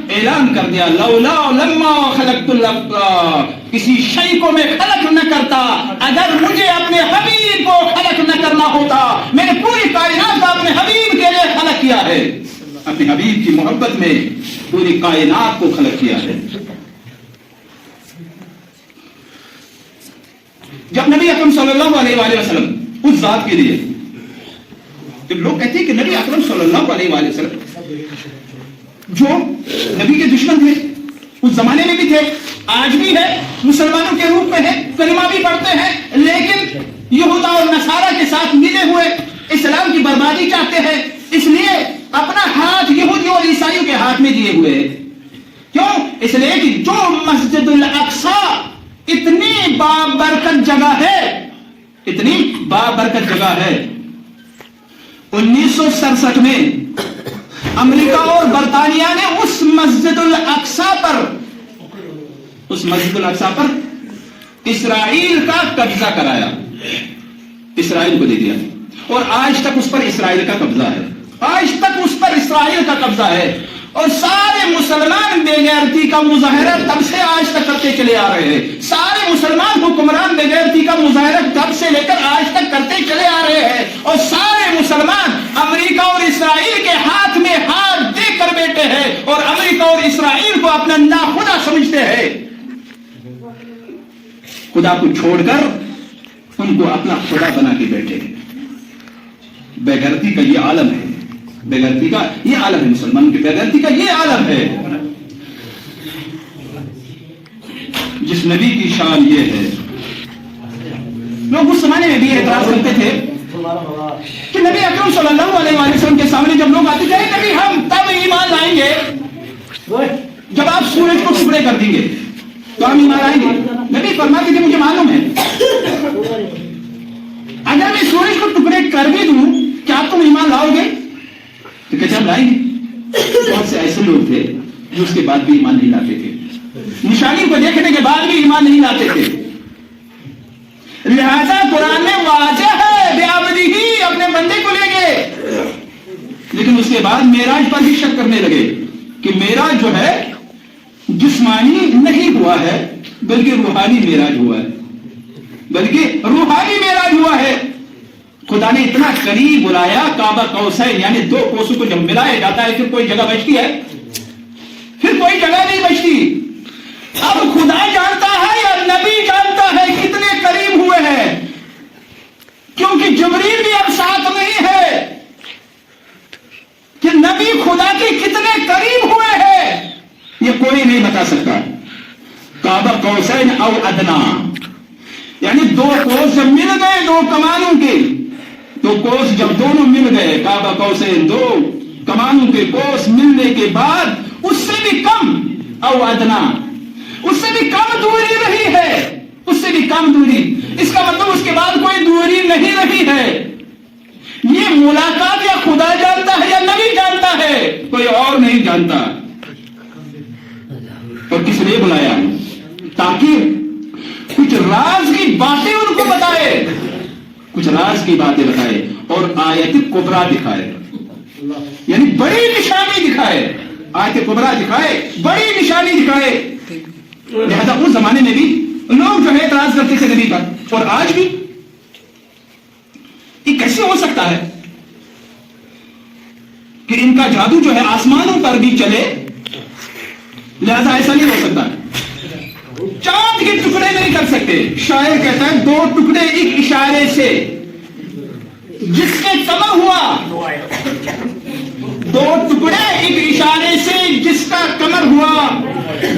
اعلان کر دیا لولا لما خلقت کسی شے کو میں خلق نہ کرتا اگر مجھے اپنے حبیب کو خلق نہ کرنا ہوتا. میں نے پوری کائنات کو اپنے حبیب کے لیے خلق کیا ہے, اپنے حبیب کی محبت میں پوری کائنات کو خلق کیا ہے. جب نبی اکرم صلی اللہ علیہ وآلہ وسلم اس ذات کے لیے, جب لوگ کہتے ہیں کہ نبی اکرم صلی اللہ علیہ وآلہ وسلم جو نبی کے دشمن تھے اس زمانے میں بھی تھے, آج بھی ہے, مسلمانوں کے روپ میں ہے, کلمہ بھی پڑھتے ہیں, لیکن یہودا اور نصارہ کے ساتھ ملے ہوئے اسلام کی بربادی چاہتے ہیں, اس لیے اپنا ہاتھ یہودیوں اور عیسائیوں کے ہاتھ میں دیے ہوئے. کیوں؟ اس لیے کہ جو مسجد الاقصی اتنی بابرکت جگہ ہے, اتنی بابرکت جگہ ہے, 1967 میں امریکہ اور برطانیہ نے اس مسجد الاقصی پر اسرائیل کا قبضہ کرایا, اسرائیل کو دے دیا, اور آج تک اس پر اسرائیل کا قبضہ ہے, آج تک اس پر اسرائیل کا قبضہ ہے. اور سارے مسلمان بے غیرتی کا مظاہرہ تب سے آج تک کرتے چلے آ رہے ہیں, سارے مسلمان حکمران بے غیرتی کا مظاہرہ تب سے لے کر آج تک کرتے چلے آ رہے ہیں, اور سارے مسلمان امریکہ اور اسرائیل کے ہاتھ میں ہاتھ دے کر بیٹھے ہیں, اور امریکہ اور اسرائیل کو اپنا ناخدا سمجھتے ہیں. خدا کو چھوڑ کر ان کو اپنا خدا بنا کے بیٹھے. بے غیرتی کا یہ عالم ہے, بے غیرتی کا یہ عالم ہے, مسلمان کی بے غیرتی کا یہ عالم ہے. جس نبی کی شان یہ ہے, لوگ اس زمانے میں بھی اعتراض کرتے تھے کہ نبی اکرم صلی اللہ علیہ وسلم کے سامنے جب لوگ آتے تھے نبی ہم تب ایمان لائیں گے جب آپ سورج کو ٹکڑے کر دیں گے تو ہم ایمان لائیں گے. نبی فرماتے تھے مجھے معلوم ہے اگر میں سورج کو ٹکڑے کر بھی دوں کیا تم ایمان لاؤ گے؟ تو کہتے ہم لائیں گے. بہت سے ایسے لوگ تھے جو اس کے بعد بھی ایمان نہیں لاتے تھے, نشانی کو دیکھنے کے بعد بھی ایمان نہیں لاتے تھے. لہذا قرآن میں واضح ہے بعبدہ اپنے بندے کو لے گئے, لیکن اس کے بعد معراج پر بھی شک کرنے لگے کہ معراج جو ہے جسمانی نہیں ہوا ہے بلکہ روحانی معراج ہوا ہے, بلکہ روحانی معراج ہوا ہے. خدا نے اتنا قریب بلایا, کعبہ قوسین یعنی 2 کوسوں کو جب ملایا جاتا ہے پھر کوئی جگہ بچتی ہے؟ پھر کوئی جگہ نہیں بچتی. اب خدا جانتا ہے یا نبی جانتا ہے کتنے قریب ہوئے ہیں, کیونکہ جبریل بھی اب ساتھ نہیں ہے, کہ نبی خدا کے کتنے قریب ہوئے ہیں یہ کوئی نہیں بتا سکتا. کعبہ قوسین او ادنا یعنی 2 کوس جب مل گئے 2 کمانوں کے, 2 کوس جب دونوں مل گئے, کعبہ قوسین 2 کمانوں کے کوس ملنے کے بعد اس سے بھی کم او ادنا, اس سے بھی کم دوری رہی ہے, اس سے بھی کم دوری. اس کا مطلب اس کے بعد کوئی دوری نہیں رہی ہے. یہ ملاقات یا خدا جانتا ہے یا نبی جانتا ہے, کوئی اور نہیں جانتا. اور کس لیے بلایا؟ تاکہ کچھ راز کی باتیں ان کو بتائے, کچھ راز کی باتیں بتائے اور آیت کبریٰ دکھائے, یعنی بڑی نشانی دکھائے. آیت کبریٰ دکھائے, بڑی نشانی دکھائے. لہذا اس زمانے میں بھی لوگ جو ہے اعتراض کرتے تھے نبی پر, اور آج بھی. یہ کیسے ہو سکتا ہے کہ ان کا جادو جو ہے آسمانوں پر بھی چلے؟ لہذا ایسا نہیں ہو سکتا. چاند کے ٹکڑے نہیں کر سکتے. شاعر کہتا ہے 2 ٹکڑے ایک اشارے سے, جس سے کمر ہوا 2 ٹکڑے ایک اشارے سے جس کا کمر ہوا,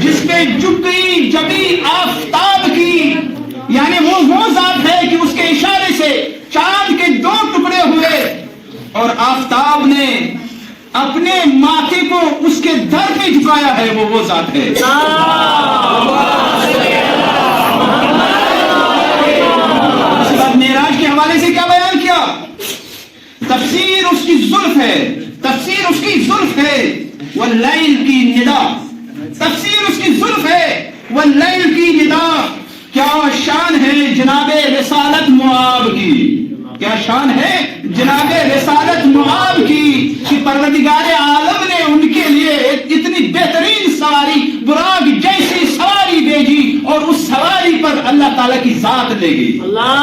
جس پہ جبی جبی آفتاب کی, یعنی وہ ذات ہے کہ اس کے اشارے سے چاند کے 2 ٹکڑے ہوئے اور آفتاب نے اپنے ماتھے کو اس کے در پہ جھکایا ہے. وہ ذات ہے. اس کے بعد معراج کے حوالے سے کیا بیان کیا؟ تفسیر اس کی زلف ہے, تفسیر اس کی زلف ہے. واللیل کی ندا, تفسیر اس کی زلف ہے. واللیل کی ندا. کیا شان ہے جناب رسالت معاب کی, کیا شان ہے جناب رسالت معاب کی, کہ پروردگار عالم نے ان کے لیے اتنی بہترین ذات لے گی. اللہ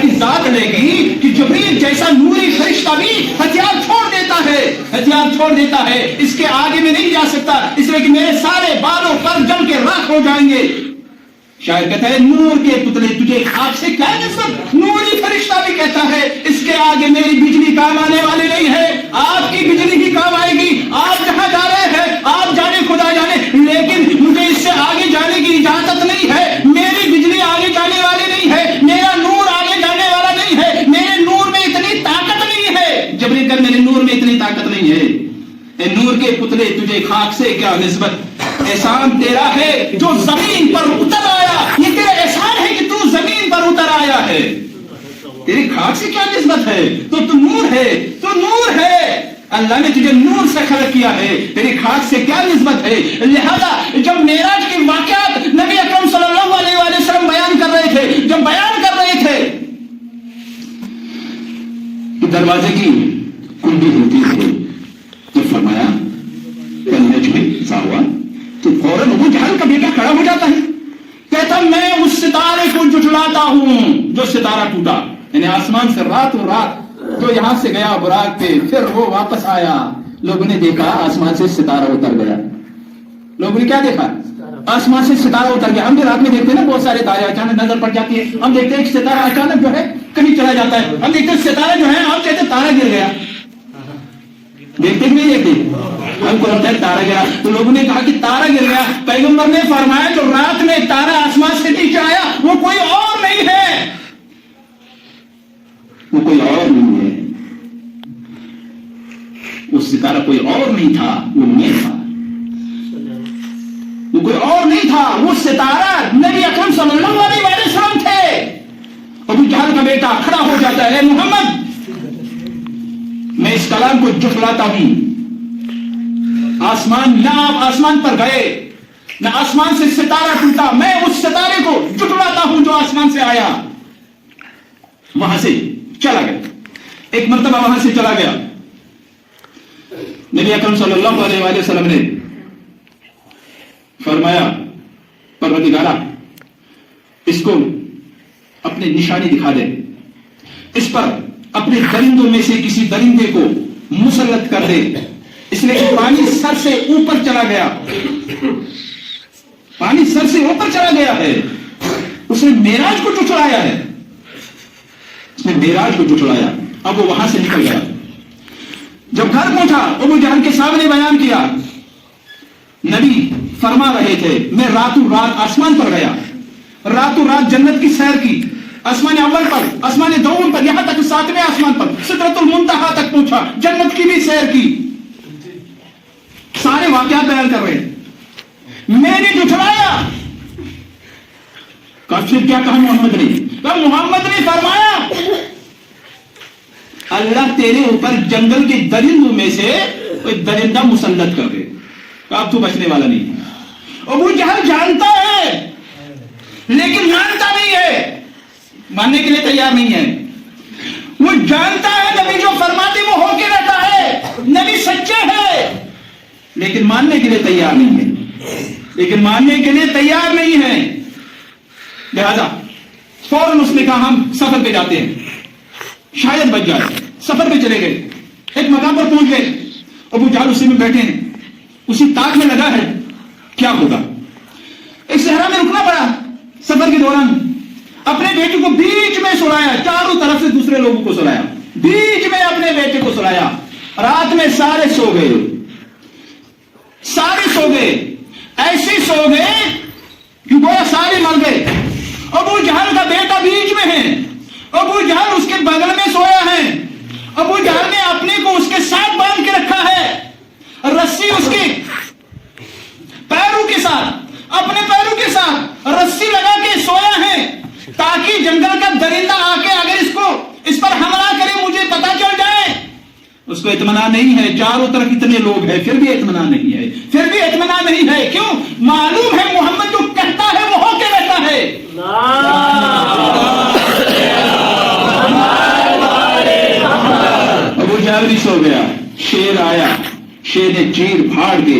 کی ذات لے گی کہ جبریل جیسا نوری فرشتہ بھی ہتھیار چھوڑ دیتا ہے, اس کے آگے میں نہیں جا سکتا, اس لیے کہ میرے سارے بالوں پر جم کے راکھ ہو جائیں گے. شاعر کہتا ہے نور کے پتلے تجھے خاک سے کیا نسبت. نوری فرشتہ بھی کہتا ہے اس کے آگے میری بجلی کام آنے والی نہیں ہے, آپ کی بجلی ہی کام آئے گی. آپ جہاں جا رہے ہیں آپ جانے, خدا جانے, لیکن مجھے اس سے آگے جانے کی اجازت نہیں ہے. میری بجلی آگے جانے والی نہیں ہے, میرا نور آگے جانے والا نہیں ہے, میرے نور میں اتنی طاقت نہیں ہے. جبریل کہتا میرے نور میں اتنی طاقت نہیں ہے. اے نور کے پتلے تجھے خاک سے کیا نسبت. احسان تیرا ہے جو زمین پر اتر آیا, یہ تیرا احسان ہے کہ تو زمین پر اتر آیا ہے. تیری خاک سے کیا نسبت ہے, تو نور ہے, تو نور ہے. اللہ نے تجھے نور سے خلق کیا ہے, تیری خاک سے کیا نسبت ہے. لہذا جب معراج کے واقعات نبی اکرم صلی اللہ علیہ وآلہ وسلم بیان کر رہے تھے, جب بیان کر رہے تھے کہ دروازے کی کنڈی ہوتی ہے, تو فرمایا تو فوراً ابو جہل کا بیٹا کھڑا ہو جاتا ہے, کہتا میں اس ستارے کو جھٹلاتا ہوں جو ستارہ ٹوٹا. یعنی آسمان سے رات جو یہاں سے گیا براق پہ, پھر وہ واپس آیا. لوگوں نے دیکھا آسمان سے ستارہ اتر گیا. لوگوں نے کیا دیکھا, آسمان سے ستارہ اتر گیا. ہم بھی رات میں دیکھتے ہیں نا بہت سارے تارے اچانک نظر پڑ جاتی ہے. ہم دیکھتے ہیں ایک ستارہ اچانک جو ہے کہیں چلا جاتا ہے. ہم دیکھتے ہیں ستارہ جو ہے ہم کہتے ہیں تارا گر گیا. دیکھتے نہیں دیکھتے, ہم کو لگتا ہے تارا گرا. تو لوگوں نے کہا کہ تارا گر گیا. پیغمبر نے فرمایا جو رات میں تارا آسمان سے نیچے آیا وہ کوئی اور نہیں ہے, وہ کوئی اور نہیں ہے. وہ ستارہ کوئی اور نہیں تھا, وہ میں تھا. وہ کوئی اور نہیں تھا, وہ ستارہ نبی اکرم صلی اللہ علیہ وسلم تھے. ابو جہل کا بیٹا کھڑا ہو جاتا ہے, محمد میں اس کلام کو جھٹلاتا ہوں. آسمان نہ آپ آسمان پر گئے نہ آسمان سے ستارہ ٹوٹا, میں اس ستارے کو جھٹلاتا ہوں جو آسمان سے آیا. وہاں سے چلا گیا, ایک مرتبہ وہاں سے چلا گیا. نبی اکرم صلی اللہ علیہ وآلہ وسلم نے فرمایا پروردگارا اس کو اپنی نشانی دکھا دے, اس پر اپنے درندوں میں سے کسی درندے کو مسلط کر دے. اس لیے کہ پانی سر سے اوپر چلا گیا, پانی سر سے اوپر چلا گیا ہے. اس نے معراج کو جھٹلایا ہے, اس نے معراج کو جھٹلایا. اب وہ وہاں سے نکل گیا. جب گھر پہنچا ابو جہل کے سامنے بیان کیا. نبی فرما رہے تھے میں راتوں رات آسمان پر گیا, راتوں رات جنت کی سیر کی, آسمان اول پر, آسمان دوم پر, یہاں تک 7ویں آسمان پر سدرۃ المنتہا تک پہنچا, جنت کی بھی سیر کی. سارے واقعات بیان کر رہے, میں نے جھٹلایا. پھر کیا کہا محمد نے, محمد نے فرمایا اللہ تیرے اوپر جنگل کے درندوں میں سے کوئی درندہ مسلط کر دے, اب تو بچنے والا نہیں. ابو جہل جانتا ہے لیکن مانتا نہیں ہے, ماننے کے لیے تیار نہیں ہے. وہ جانتا ہے نبی جو فرماتے وہ ہو کے رہتا ہے, نبی سچے ہیں, لیکن ماننے کے لیے تیار نہیں ہے, لہذا فوراً اس نے کہا ہم سفر پہ جاتے ہیں, شاید بچ جائے. سفر پہ چلے گئے, ایک مقام پر پہنچ گئے. ابو جہل اسی میں بیٹھے ہیں, اسی تاک میں لگا ہے کیا ہوگا. ایک صحرا میں رکنا پڑا. سفر کے دوران اپنے بیٹے کو بیچ میں سلایا, چاروں طرف سے دوسرے لوگوں کو سلایا, بیچ میں اپنے بیٹے کو سلایا. رات میں سارے سو گئے, ایسے سو گئے کہ گویا سارے مر گئے. ابو جہل کا بیٹا بیچ میں ہے, ابو جہل اس کے بغل میں سویا ہے. ابو جہل نے اپنے کو اس کے ساتھ باندھ کے رکھا ہے, رسی اس کے پیروں کے ساتھ, اپنے پیروں کے ساتھ رسی لگا کے سویا ہے تاکہ جنگل کا درندہ آ کے اگر اس پر حملہ کرے مجھے پتا چل جائے. اس کو اطمینان نہیں ہے, چاروں طرف اتنے لوگ ہیں پھر بھی اطمینان نہیں ہے. کیوں؟ معلوم ہے محمد جو کہتا ہے وہ ہو کے رہتا ہے. ابو جہل بھی سو گیا. شیر آیا, شیر نے چیر پھاڑ کے